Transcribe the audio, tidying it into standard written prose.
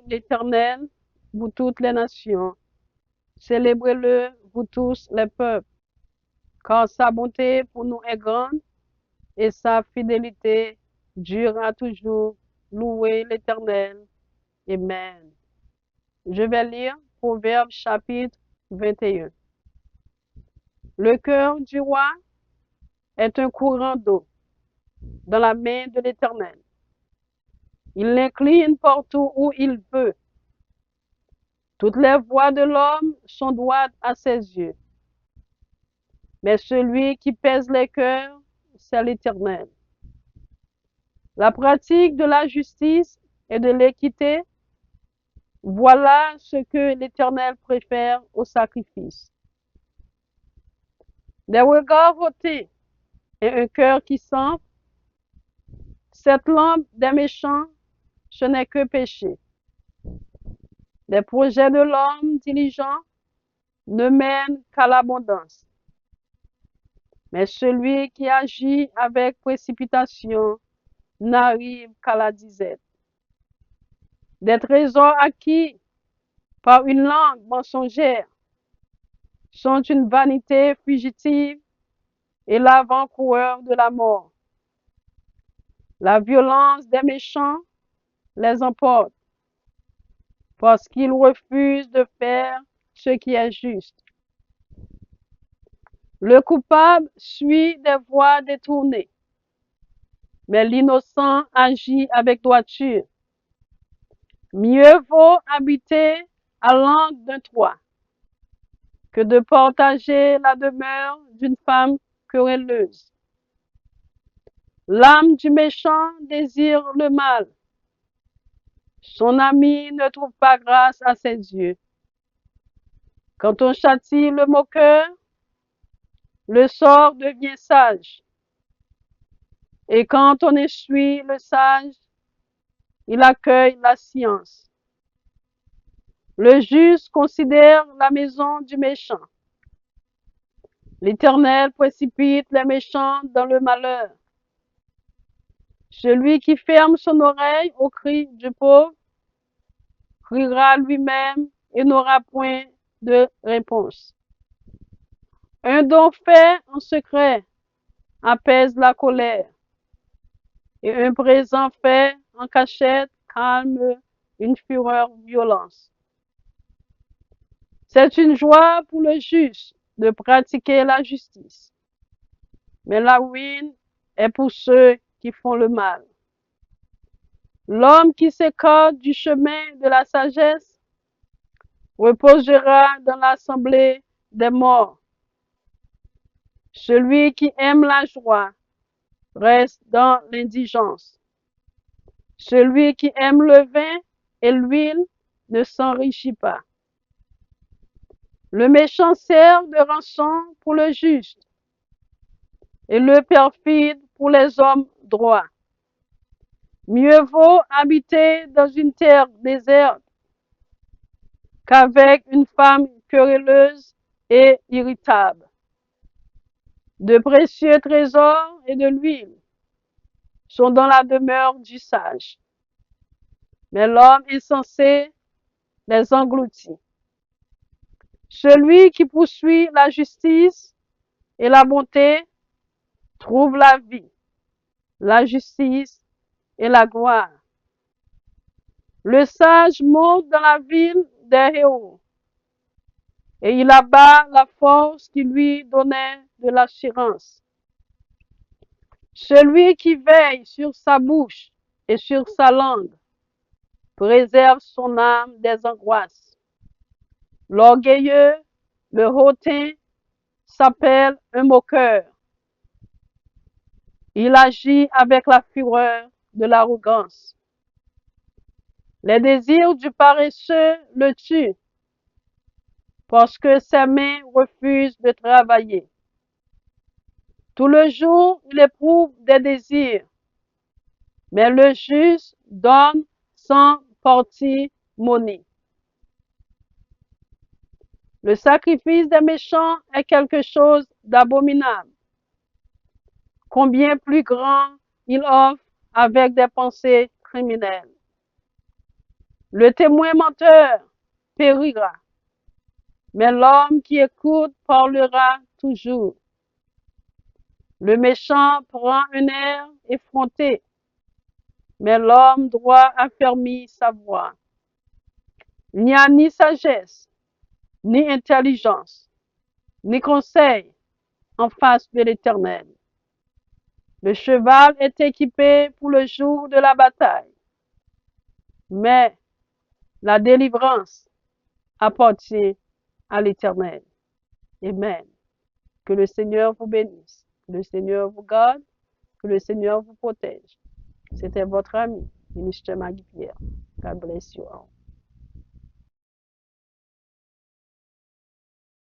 l'Éternel, vous toutes les nations. Célébrez-le, vous tous les peuples, car sa bonté pour nous est grande et sa fidélité dure à toujours. Louez l'Éternel. Amen. Je vais lire Proverbe chapitre 21. Le cœur du roi est un courant d'eau dans la main de l'Éternel. Il l'incline partout où il veut. Toutes les voies de l'homme sont droites à ses yeux. Mais celui qui pèse les cœurs, c'est l'Éternel. La pratique de la justice et de l'équité, voilà ce que l'Éternel préfère au sacrifice. Des regards hautés et un cœur qui sent, cette lampe des méchants, ce n'est que péché. Les projets de l'homme diligent ne mènent qu'à l'abondance. Mais celui qui agit avec précipitation n'arrive qu'à la disette. Des trésors acquis par une langue mensongère sont une vanité fugitive et l'avant-coureur de la mort. La violence des méchants les emporte parce qu'ils refusent de faire ce qui est juste. Le coupable suit des voies détournées, mais l'innocent agit avec droiture. Mieux vaut habiter à l'angle d'un toit que de partager la demeure d'une femme querelleuse. L'âme du méchant désire le mal. Son ami ne trouve pas grâce à ses yeux. Quand on châtie le moqueur, le sort devient sage. Et quand on essuie le sage, il accueille la science. Le juste considère la maison du méchant. L'Éternel précipite les méchants dans le malheur. Celui qui ferme son oreille au cri du pauvre criera lui-même et n'aura point de réponse. Un don fait en secret apaise la colère, et un présent fait en cachette calme une fureur violente. C'est une joie pour le juste de pratiquer la justice, mais la ruine est pour ceux qui font le mal. L'homme qui s'écarte du chemin de la sagesse reposera dans l'assemblée des morts. Celui qui aime la joie reste dans l'indigence. Celui qui aime le vin et l'huile ne s'enrichit pas. Le méchant sert de rançon pour le juste et le perfide pour les hommes droits. Mieux vaut habiter dans une terre déserte qu'avec une femme querelleuse et irritable. De précieux trésors et de l'huile sont dans la demeure du sage, mais l'homme insensé les engloutit. Celui qui poursuit la justice et la bonté trouve la vie, la justice et la gloire. Le sage monte dans la ville des héros et il abat la force qui lui donnait de l'assurance. Celui qui veille sur sa bouche et sur sa langue préserve son âme des angoisses. L'orgueilleux, le hautain, s'appelle un moqueur. Il agit avec la fureur de l'arrogance. Les désirs du paresseux le tuent parce que ses mains refusent de travailler. Tout le jour, il éprouve des désirs, mais le juste donne sans parcimonie. Le sacrifice des méchants est quelque chose d'abominable. Combien plus grand il offre avec des pensées criminelles. Le témoin menteur périra, mais l'homme qui écoute parlera toujours. Le méchant prend un air effronté, mais l'homme droit affermit sa voix. Il n'y a ni sagesse, ni intelligence, ni conseil en face de l'Éternel. Le cheval est équipé pour le jour de la bataille, mais la délivrance appartient à l'Éternel. Amen. Que le Seigneur vous bénisse, que le Seigneur vous garde, que le Seigneur vous protège. C'était votre ami, Ministre Maggie Pierre. God bless you all.